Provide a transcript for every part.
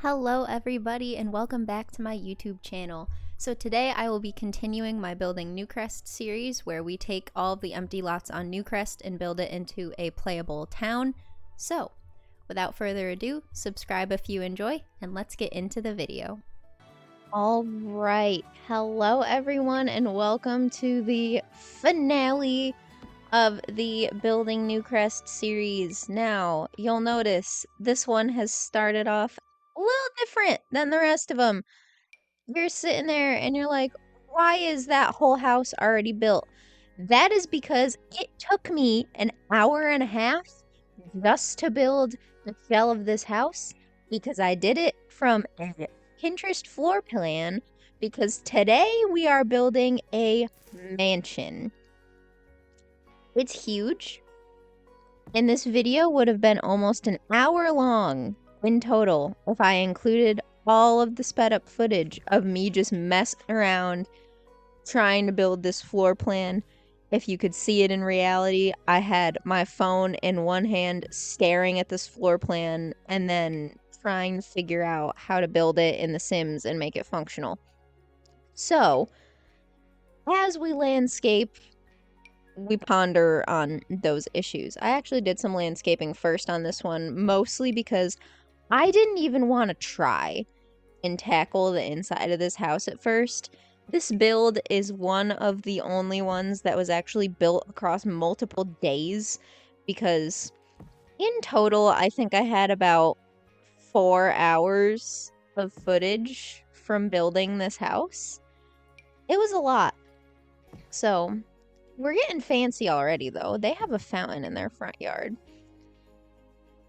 Hello everybody and welcome back to my YouTube channel. So today I will be continuing my Building Newcrest series where we take all of the empty lots on Newcrest and build it into a playable town. So without further ado, subscribe if you enjoy and let's get into the video. Alright, hello everyone and welcome to the finale of the Building Newcrest series. Now, you'll notice this one has started off a little different than the rest of them. You're sitting there and you're like, why is that whole house already built? That is because it took me an hour and a half just to build the shell of this house, because I did it from a Pinterest floor plan, because today we are building a mansion. It's huge, and this video would have been almost an hour long in total if I included all of the sped up footage of me just messing around trying to build this floor plan. If you could see it in reality, I had my phone in one hand staring at this floor plan and then trying to figure out how to build it in The Sims and make it functional. So, as we landscape, we ponder on those issues. I actually did some landscaping first on this one, mostly because I didn't even want to try and tackle the inside of this house at first. This build is one of the only ones that was actually built across multiple days, because in total, I think I had about 4 hours of footage from building this house. It was a lot. So, we're getting fancy already, though. They have a fountain in their front yard.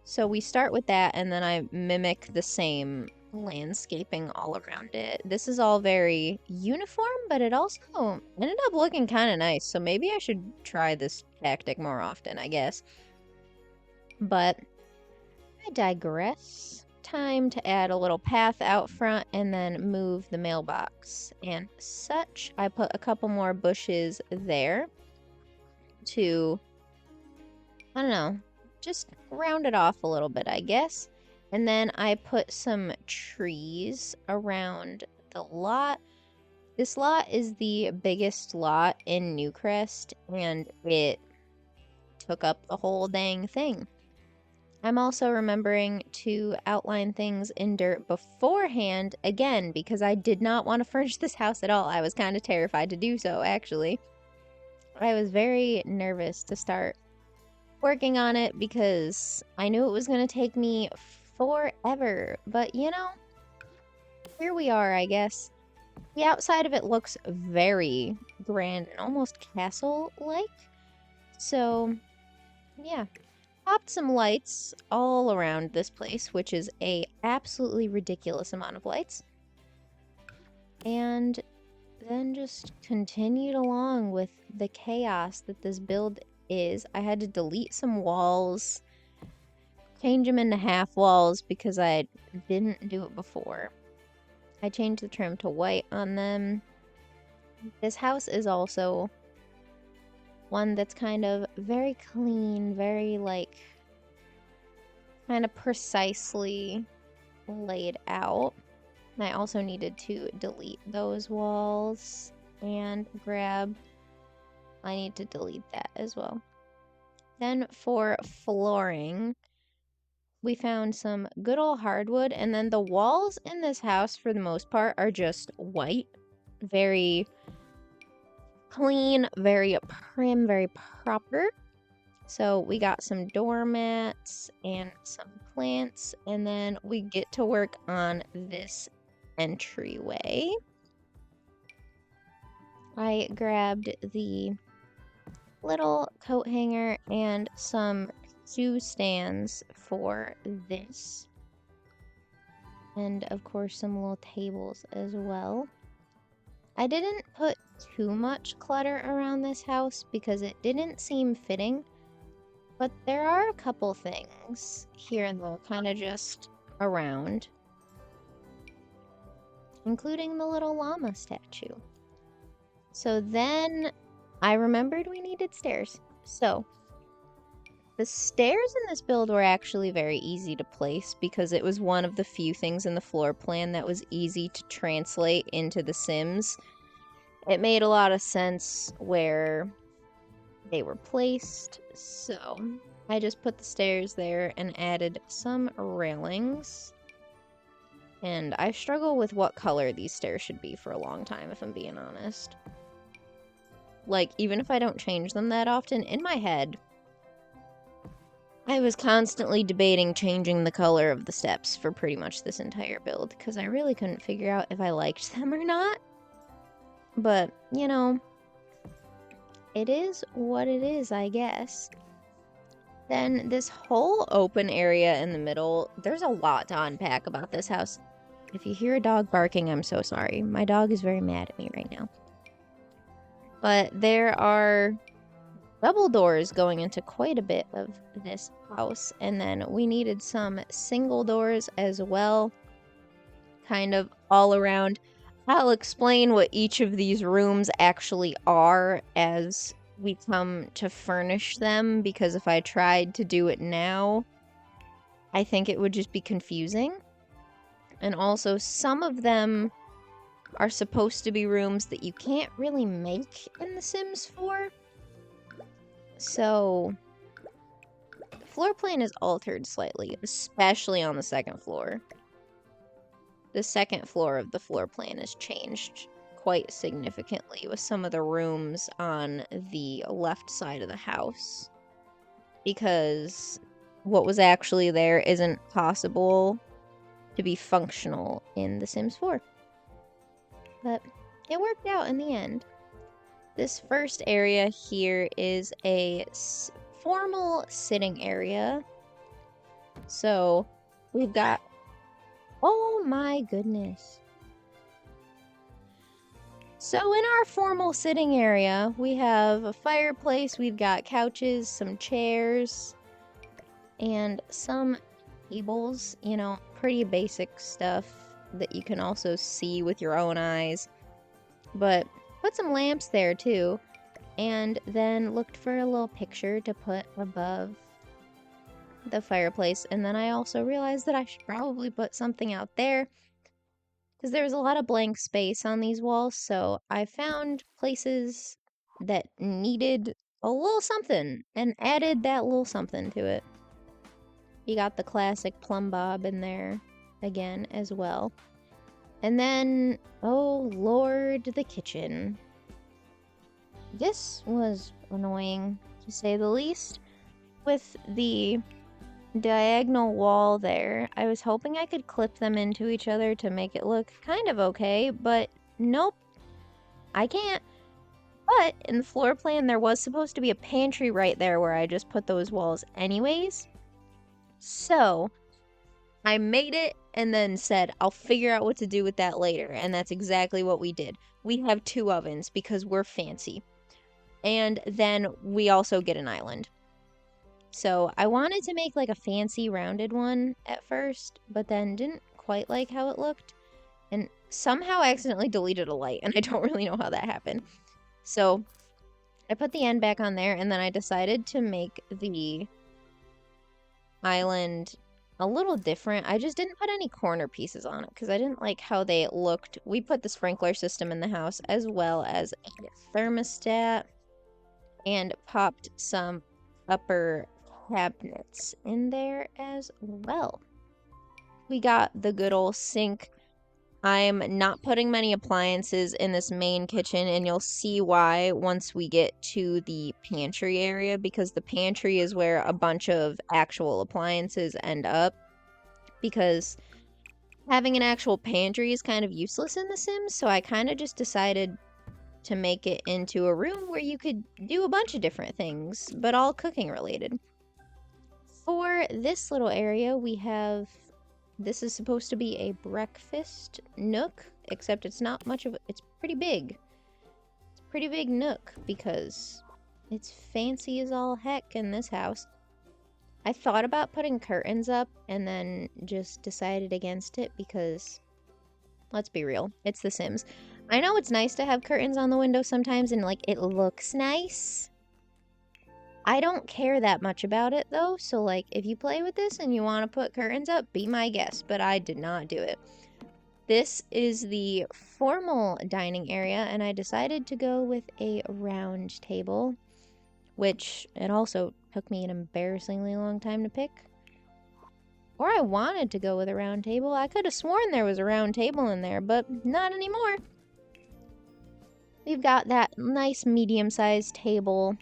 So we start with that, and then I mimic the same landscaping all around it. This is all very uniform, but it also ended up looking kind of nice. So maybe I should try this tactic more often, I guess. But I digress. Time to add a little path out front and then move the mailbox and such. I put a couple more bushes there to, I don't know, just round it off a little bit, I guess. And then I put some trees around the lot. This lot is the biggest lot in Newcrest, and it took up the whole dang thing. I'm also remembering to outline things in dirt beforehand, again, because I did not want to furnish this house at all. I was kind of terrified to do so, actually. I was very nervous to start working on it because I knew it was going to take me forever. But, you know, here we are, I guess. The outside of it looks very grand and almost castle-like. So, yeah. Popped some lights all around this place, which is a absolutely ridiculous amount of lights. And then just continued along with the chaos that this build is. I had to delete some walls, change them into half walls because I didn't do it before. I changed the trim to white on them. This house is also one that's kind of very clean, very like kind of precisely laid out. And I also needed to delete those walls and I need to delete that as well. Then for flooring, we found some good old hardwood, and then the walls in this house for the most part are just white. Very clean, very prim, very proper. So we got some doormats and some plants, and then we get to work on this entryway. I grabbed the little coat hanger and some shoe stands for this. And of course some little tables as well. I didn't put too much clutter around this house because it didn't seem fitting. But there are a couple things here and there kind of just around, including the little llama statue. So then I remembered we needed stairs. So The stairs in this build were actually very easy to place because it was one of the few things in the floor plan that was easy to translate into The Sims. It made a lot of sense where they were placed, so I just put the stairs there and added some railings. And I struggle with what color these stairs should be for a long time, if I'm being honest. Like, even if I don't change them that often, in my head, I was constantly debating changing the color of the steps for pretty much this entire build, because I really couldn't figure out if I liked them or not. But, you know, it is what it is, I guess. Then this whole open area in the middle, there's a lot to unpack about this house. If you hear a dog barking, I'm so sorry. My dog is very mad at me right now. But there are double doors going into quite a bit of this house. And then we needed some single doors as well, kind of all around. I'll explain what each of these rooms actually are as we come to furnish them, because if I tried to do it now, I think it would just be confusing. And also, some of them are supposed to be rooms that you can't really make in The Sims 4. So, the floor plan is altered slightly, especially on the second floor. The second floor of the floor plan has changed quite significantly with some of the rooms on the left side of the house, because what was actually there isn't possible to be functional in The Sims 4. But it worked out in the end. This first area here is a formal sitting area. So we've got, oh my goodness. So in our formal sitting area, we have a fireplace, we've got couches, some chairs, and some tables, you know, pretty basic stuff that you can also see with your own eyes. But put some lamps there too, and then looked for a little picture to put above the fireplace. And then I also realized that I should probably put something out there, because there was a lot of blank space on these walls, so I found places that needed a little something and added that little something to it. You got the classic plumb bob in there again as well. And then, oh lord, the kitchen. This was annoying, to say the least. With the diagonal wall there, I was hoping I could clip them into each other to make it look kind of okay, but nope, I can't. But in the floor plan, there was supposed to be a pantry right there where I just put those walls anyways. So I made it and then said, I'll figure out what to do with that later. And that's exactly what we did. We have 2 ovens because we're fancy. And then we also get an island. So I wanted to make like a fancy rounded one at first, but then didn't quite like how it looked. And somehow accidentally deleted a light, and I don't really know how that happened. So I put the end back on there, and then I decided to make the island a little different. I just didn't put any corner pieces on it because I didn't like how they looked. We put the sprinkler system in the house as well as a thermostat, and popped some upper cabinets in there as well. We got the good old sink. I'm not putting many appliances in this main kitchen, and you'll see why once we get to the pantry area, because the pantry is where a bunch of actual appliances end up, because having an actual pantry is kind of useless in The Sims, so I kind of just decided to make it into a room where you could do a bunch of different things, but all cooking related. For this little area, we have, this is supposed to be a breakfast nook, except it's not much of, it's pretty big. It's a pretty big nook because it's fancy as all heck in this house. I thought about putting curtains up and then just decided against it because, let's be real, it's The Sims. I know it's nice to have curtains on the window sometimes and like it looks nice. I don't care that much about it though, so like if you play with this and you want to put curtains up, be my guest, but I did not do it. This is the formal dining area, and I decided to go with a round table, which it also took me an embarrassingly long time to pick. Or I wanted to go with a round table. I could have sworn there was a round table in there, but not anymore. We've got that nice medium-sized table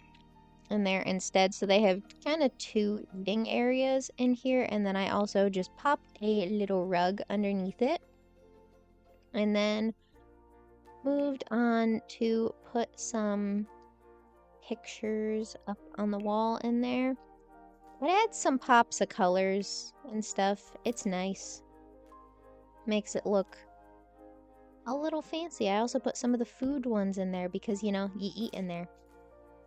in there instead, so they have kind of two eating areas in here, and then I also just popped a little rug underneath it, and then moved on to put some pictures up on the wall in there. It adds some pops of colors and stuff. It's nice. Makes it look a little fancy. I also put some of the food ones in there because, you know, you eat in there.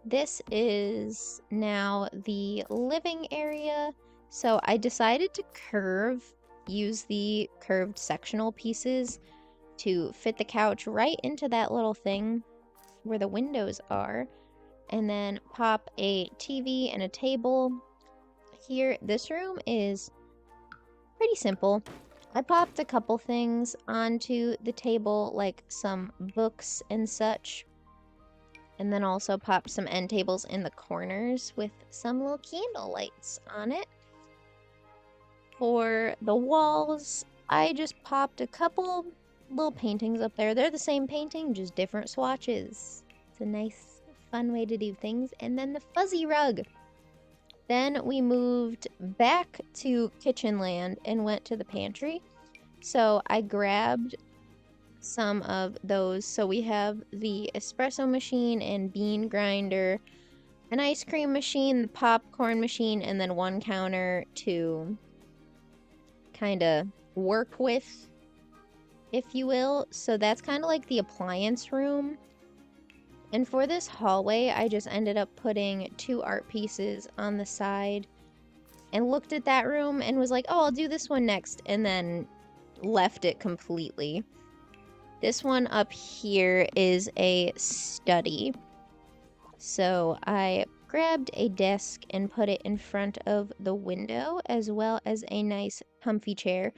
This is now the living area. So I decided to use the curved sectional pieces to fit the couch right into that little thing where the windows are. And then pop a TV and a table here. This room is pretty simple. I popped a couple things onto the table, like some books and such. And then also popped some end tables in the corners with some little candle lights on it. For the walls, I just popped a couple little paintings up there. They're the same painting, just different swatches. It's a nice, fun way to do things. And then the fuzzy rug. Then we moved back to kitchen land and went to the pantry. So I grabbed some of those. So we have the espresso machine and bean grinder, an ice cream machine, the popcorn machine, and then one counter to kind of work with, if you will. So that's kind of like the appliance room. And for this hallway, I just ended up putting 2 art pieces on the side and looked at that room and was like, oh, I'll do this one next, and then left it completely. This one up here is a study. So I grabbed a desk and put it in front of the window, as well as a nice comfy chair.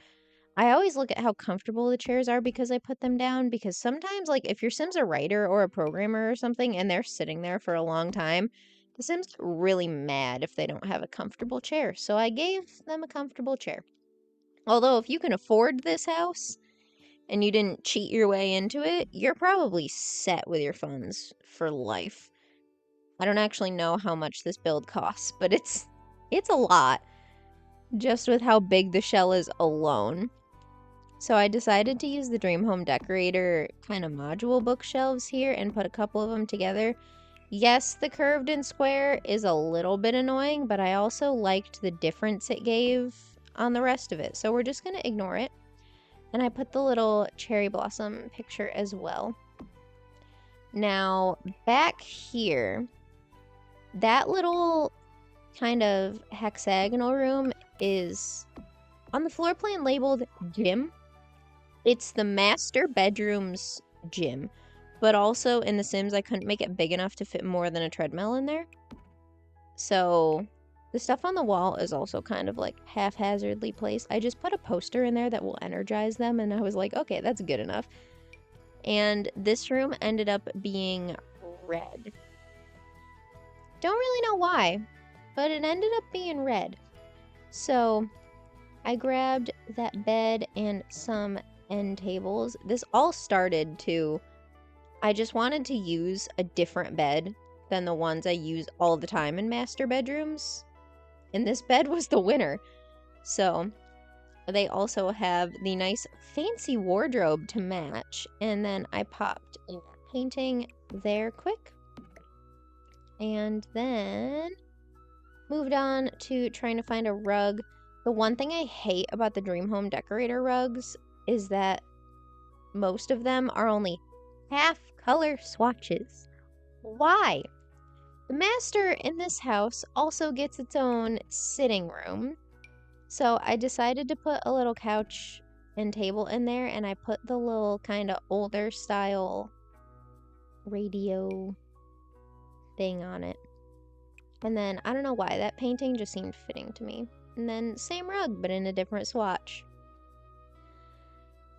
I always look at how comfortable the chairs are because I put them down, because sometimes, like, if your Sim's a writer or a programmer or something and they're sitting there for a long time, the Sims get really mad if they don't have a comfortable chair. So I gave them a comfortable chair. Although, if you can afford this house and you didn't cheat your way into it, you're probably set with your funds for life. I don't actually know how much this build costs, but it's a lot, just with how big the shell is alone. So I decided to use the Dream Home Decorator kind of module bookshelves here and put a couple of them together. Yes, the curved and square is a little bit annoying, but I also liked the difference it gave on the rest of it. So we're just going to ignore it. And I put the little cherry blossom picture as well. Now, back here, that little kind of hexagonal room is on the floor plan labeled gym. It's the master bedroom's gym, but also in The Sims I couldn't make it big enough to fit more than a treadmill in there. So the stuff on the wall is also kind of like haphazardly placed. I just put a poster in there that will energize them, and I was like, okay, that's good enough. And this room ended up being red. Don't really know why, but it ended up being red. So I grabbed that bed and some end tables. This all started I just wanted to use a different bed than the ones I use all the time in master bedrooms. And this bed was the winner. So they also have the nice fancy wardrobe to match. And then I popped a painting there quick. And then moved on to trying to find a rug. The one thing I hate about the Dream Home Decorator rugs is that most of them are only half color swatches. Why? The master in this house also gets its own sitting room. So I decided to put a little couch and table in there, and I put the little kind of older style radio thing on it. And then, I don't know why, that painting just seemed fitting to me. And then, same rug, but in a different swatch.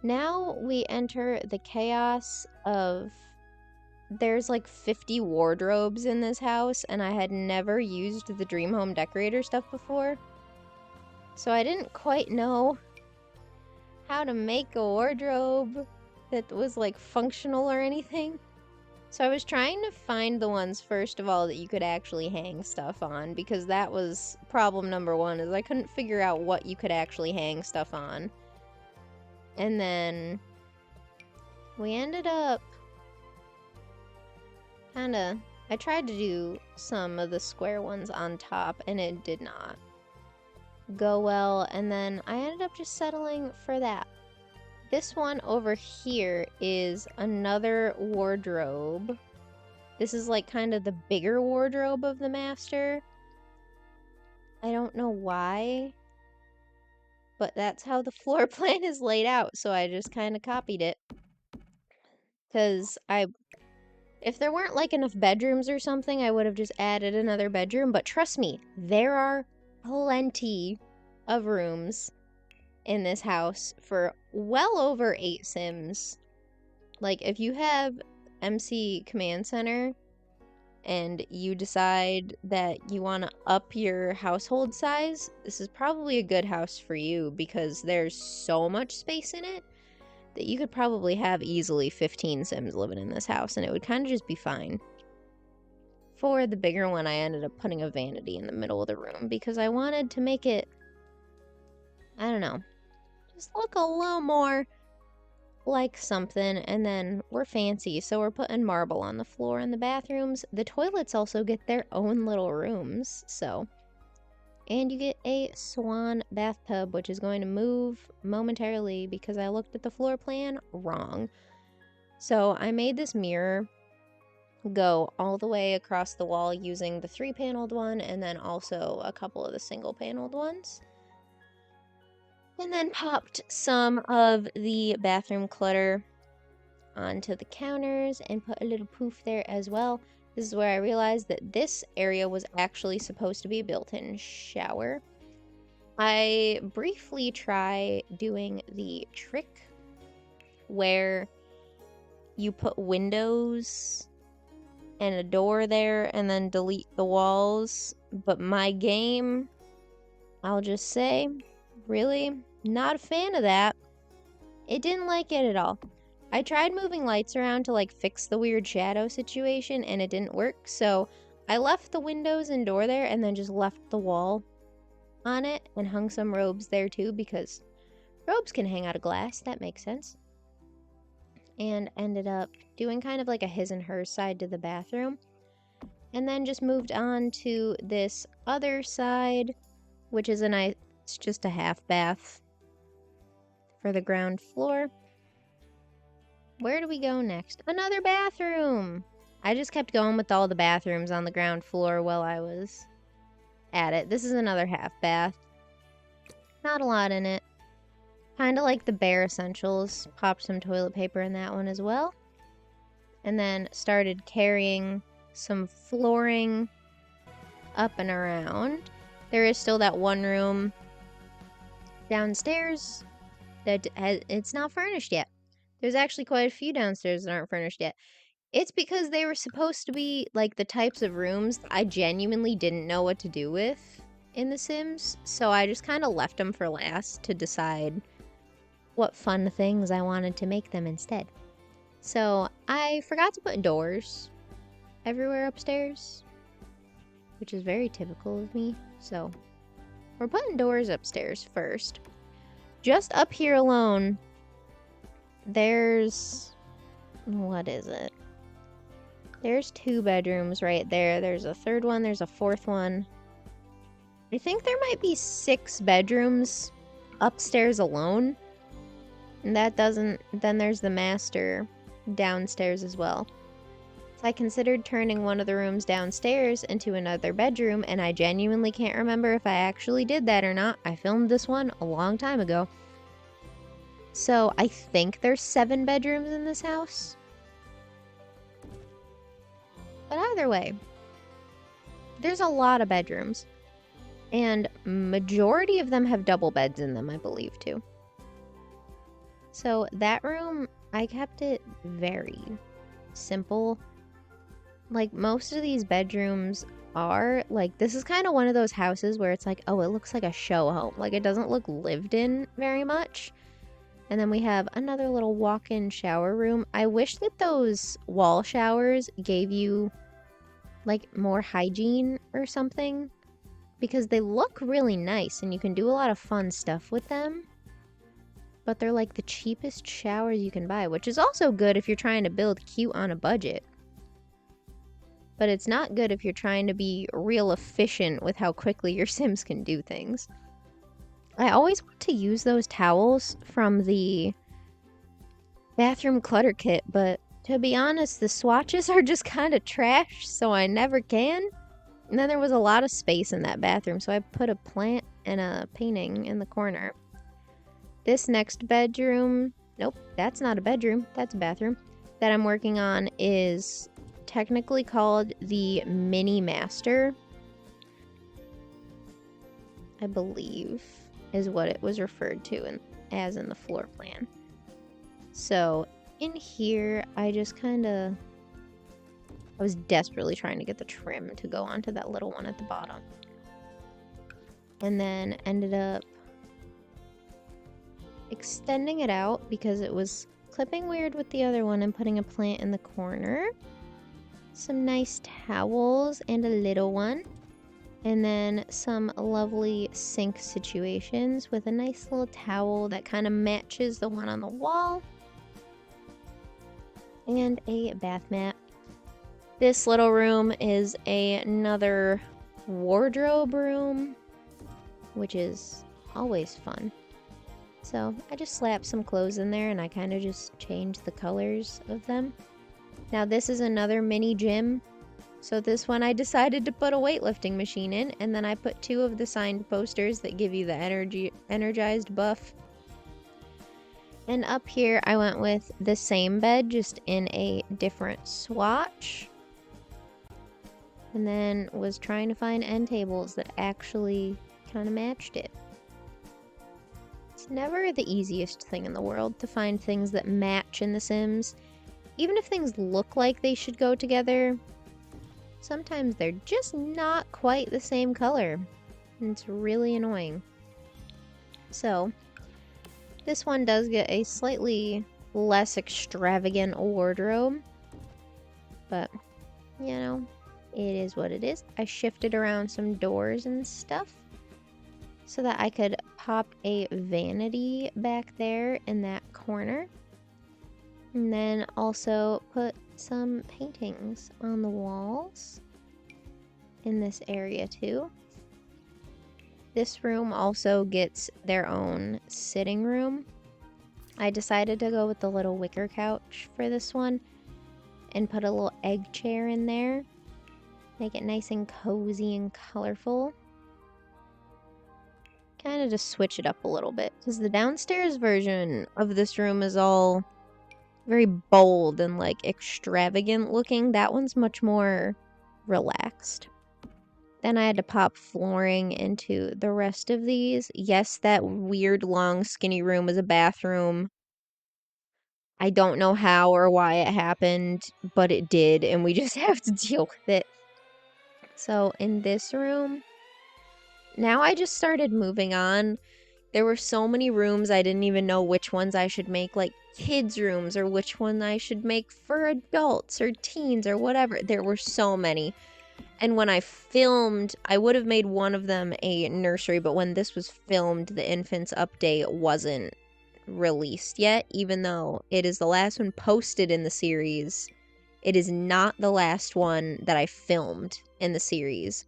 Now we enter the chaos of... There's like 50 wardrobes in this house, and I had never used the Dream Home Decorator stuff before. So I didn't quite know how to make a wardrobe that was like functional or anything. So I was trying to find the ones, first of all, that you could actually hang stuff on, because that was problem number one, is I couldn't figure out what you could actually hang stuff on. And then we ended up I tried to do some of the square ones on top, and it did not go well, and then I ended up just settling for that. This one over here is another wardrobe. This is like kind of the bigger wardrobe of the master. I don't know why, but that's how the floor plan is laid out, so I just kind of copied it. Because if there weren't like enough bedrooms or something, I would have just added another bedroom, but trust me, there are plenty of rooms in this house for well over 8 Sims. Like, if you have MC Command Center and you decide that you want to up your household size, this is probably a good house for you, because there's so much space in it that you could probably have easily 15 Sims living in this house, and it would kind of just be fine. For the bigger one, I ended up putting a vanity in the middle of the room, because I wanted to make it, I don't know, just look a little more like something. And then we're fancy, so we're putting marble on the floor in the bathrooms. The toilets also get their own little rooms, so... And you get a swan bathtub, which is going to move momentarily because I looked at the floor plan wrong. So I made this mirror go all the way across the wall using the 3-paneled one, and then also a couple of the single-paneled ones. And then popped some of the bathroom clutter onto the counters and put a little poof there as well. This is where I realized that this area was actually supposed to be a built-in shower. I briefly tried doing the trick where you put windows and a door there and then delete the walls, but my game, I'll just say, really not a fan of that. It didn't like it at all. I tried moving lights around to like fix the weird shadow situation, and it didn't work, so I left the windows and door there and then just left the wall on it and hung some robes there too, because robes can hang out of glass, that makes sense. And ended up doing kind of like a his and hers side to the bathroom, and then just moved on to this other side, which is it's just a half bath for the ground floor. Where do we go next? Another bathroom! I just kept going with all the bathrooms on the ground floor while I was at it. This is another half bath. Not a lot in it. Kind of like the bare essentials. Popped some toilet paper in that one as well. And then started carrying some flooring up and around. There is still that one room downstairs that it's not furnished yet. There's actually quite a few downstairs that aren't furnished yet. It's because they were supposed to be like the types of rooms I genuinely didn't know what to do with in The Sims, so I just kind of left them for last to decide what fun things I wanted to make them instead. So I forgot to put doors everywhere upstairs, which is very typical of me. So we're putting doors upstairs first. Just up here alone, there's, what is it? There's 2 bedrooms right there. There's a 3rd one, there's a 4th one. I think there might be 6 bedrooms upstairs alone. And that doesn't, then there's the master downstairs as well. So I considered turning one of the rooms downstairs into another bedroom, and I genuinely can't remember if I actually did that or not. I filmed this one a long time ago. So I think there's 7 bedrooms in this house. But either way, there's a lot of bedrooms. And majority of them have double beds in them, I believe, too. So that room, I kept it very simple. Like, most of these bedrooms are, like, this is kind of one of those houses where it's like, oh, it looks like a show home. Like, it doesn't look lived in very much. And then we have another little walk-in shower room. I wish that those wall showers gave you, like, more hygiene or something, because they look really nice and you can do a lot of fun stuff with them. But they're like the cheapest showers you can buy, which is also good if you're trying to build cute on a budget. But it's not good if you're trying to be real efficient with how quickly your Sims can do things. I always want to use those towels from the bathroom clutter kit, but to be honest, the swatches are just kind of trash, so I never can. And then there was a lot of space in that bathroom, so I put a plant and a painting in the corner. This next bedroom, nope, that's not a bedroom, that's a bathroom, that I'm working on is technically called the Mini Master, I believe, is what it was referred to as in the floor plan. So in here, I was desperately trying to get the trim to go onto that little one at the bottom. And then ended up extending it out because it was clipping weird with the other one and putting a plant in the corner. Some nice towels and a little one. And then some lovely sink situations with a nice little towel that kind of matches the one on the wall. And a bath mat. This little room is another wardrobe room, which is always fun. So I just slapped some clothes in there and I kind of just changed the colors of them. Now this is another mini gym. So this one I decided to put a weightlifting machine in, and then I put 2 of the signed posters that give you the energized buff. And up here I went with the same bed, just in a different swatch. And then was trying to find end tables that actually kind of matched it. It's never the easiest thing in the world to find things that match in The Sims. Even if things look like they should go together, sometimes they're just not quite the same color. And it's really annoying. So, this one does get a slightly less extravagant wardrobe. But, you know, it is what it is. I shifted around some doors and stuff so that I could pop a vanity back there in that corner. And then also put some paintings on the walls in this area too. This room also gets their own sitting room. I decided to go with the little wicker couch for this one and put a little egg chair in there. Make it nice and cozy and colorful. Kind of just switch it up a little bit, because the downstairs version of this room is all very bold and like extravagant looking. That one's much more relaxed. Then I had to pop flooring into the rest of these. Yes, that weird long skinny room is a bathroom. I don't know how or why it happened, but it did, and we just have to deal with it. So in this room, now I just started moving on. There were so many rooms I didn't even know which ones I should make like kids rooms or which one I should make for adults or teens or whatever. There were so many. And when I filmed, I would have made one of them a nursery, but when this was filmed, the infants update wasn't released yet, even though it is the last one posted in the series. It is not the last one that I filmed in the series.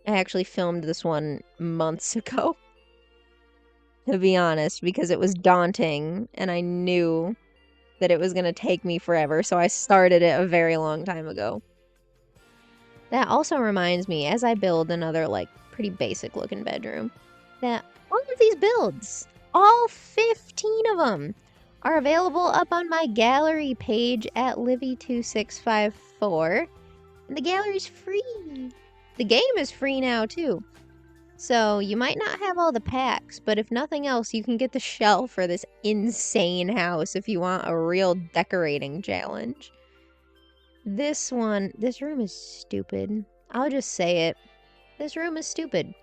I actually filmed this one months ago, to be honest, because it was daunting and I knew that it was going to take me forever, so I started it a very long time ago. That also reminds me, as I build another, like, pretty basic looking bedroom, that all of these builds, all 15 of them, are available up on my gallery page at Livy2654. And the gallery's free. The game is free now too. So you might not have all the packs, but if nothing else, you can get the shell for this insane house if you want a real decorating challenge. This room is stupid. I'll just say it. This room is stupid.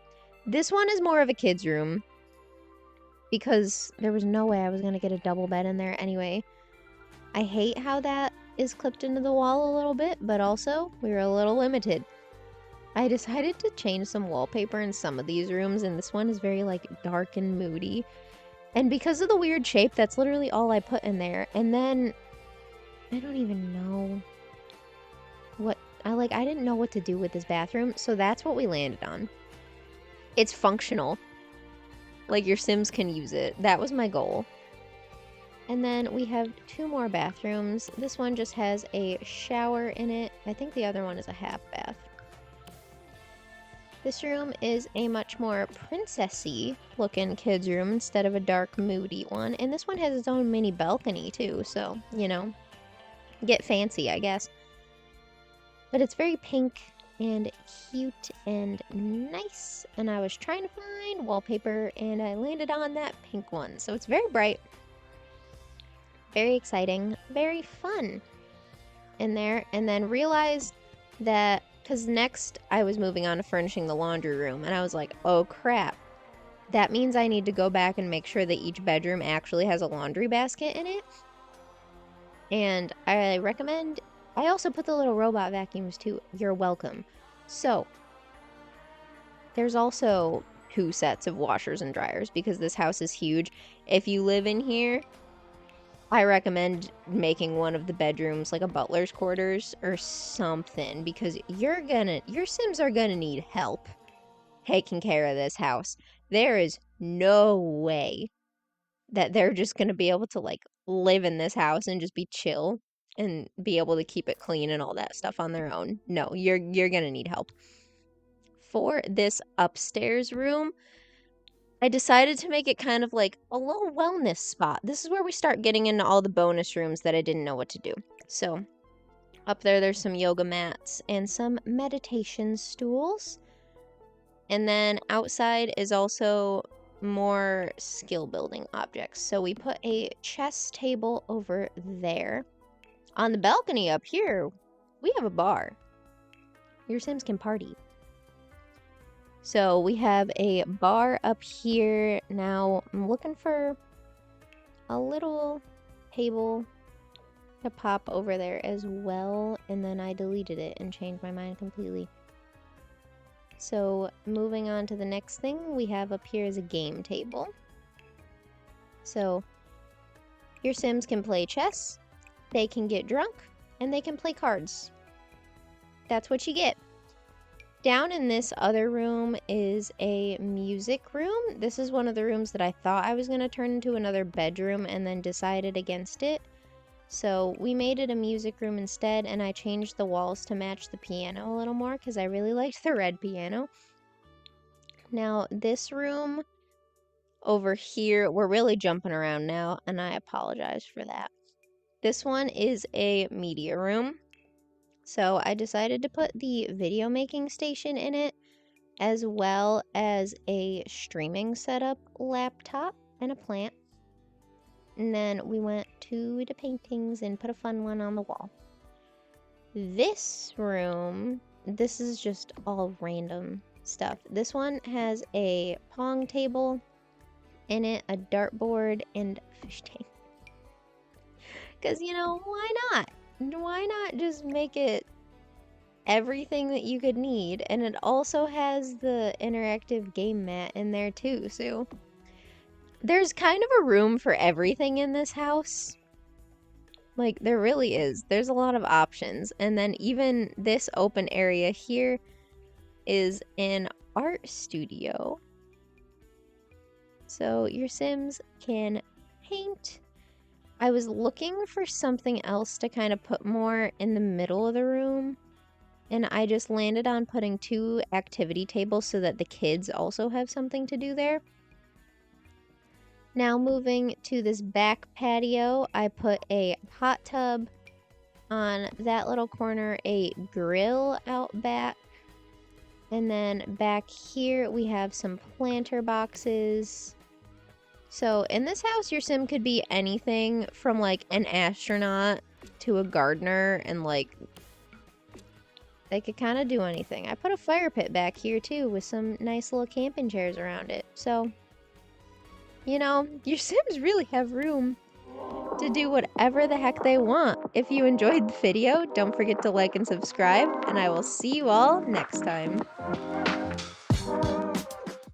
This one is more of a kid's room because there was no way I was going to get a double bed in there anyway. I hate how that is clipped into the wall a little bit, but also we were a little limited. I decided to change some wallpaper in some of these rooms, and this one is very, like, dark and moody. And because of the weird shape, that's literally all I put in there. And then, I don't even know what, I didn't know what to do with this bathroom, so that's what we landed on. It's functional. Like, your Sims can use it. That was my goal. And then we have 2 more bathrooms. This one just has a shower in it. I think the other one is a half bath. This room is a much more princessy looking kids room instead of a dark moody one. And this one has its own mini balcony too, so, you know, get fancy, I guess. But it's very pink and cute and nice. And I was trying to find wallpaper and I landed on that pink one. So it's very bright, very exciting, very fun in there. And then realized that because next I was moving on to furnishing the laundry room, and I was like, oh crap. That means I need to go back and make sure that each bedroom actually has a laundry basket in it. And I recommend, I also put the little robot vacuums too. You're welcome. So, there's also 2 sets of washers and dryers because this house is huge. If you live in here, I recommend making one of the bedrooms like a butler's quarters or something because your Sims are gonna need help taking care of this house. There is no way that they're just gonna be able to like live in this house and just be chill and be able to keep it clean and all that stuff on their own. No, you're gonna need help. For this upstairs room, I decided to make it kind of like a little wellness spot. This is where we start getting into all the bonus rooms that I didn't know what to do. So, up there's some yoga mats and some meditation stools. And then outside is also more skill building objects. So we put a chess table over there. On the balcony up here, we have a bar. Your Sims can party. So we have a bar up here. Now I'm looking for a little table to pop over there as well. And then I deleted it and changed my mind completely. So moving on to the next thing we have up here is a game table. So your Sims can play chess, they can get drunk, and they can play cards. That's what you get. Down in this other room is a music room. This is one of the rooms that I thought I was going to turn into another bedroom and then decided against it. So we made it a music room instead, and I changed the walls to match the piano a little more because I really liked the red piano. Now this room over here, we're really jumping around now, and I apologize for that. This one is a media room. So I decided to put the video making station in it, as well as a streaming setup laptop and a plant. And then we went to the paintings and put a fun one on the wall. This room, this is just all random stuff. This one has a pong table in it, a dartboard, and a fish tank. Because, you know, why not? Why not just make it everything that you could need? And it also has the interactive game mat in there too, so there's kind of a room for everything in this house. Like, there really is. There's a lot of options. And then even this open area here is an art studio. So your Sims can paint. I was looking for something else to kind of put more in the middle of the room, and I just landed on putting 2 activity tables so that the kids also have something to do there. Now moving to this back patio, I put a hot tub on that little corner, a grill out back, And then back here we have some planter boxes. So in this house, your sim could be anything from like an astronaut to a gardener, and like they could kind of do anything. I put a fire pit back here too with some nice little camping chairs around it. So, you know, your sims really have room to do whatever the heck they want. If you enjoyed the video, don't forget to like and subscribe, and I will see you all next time.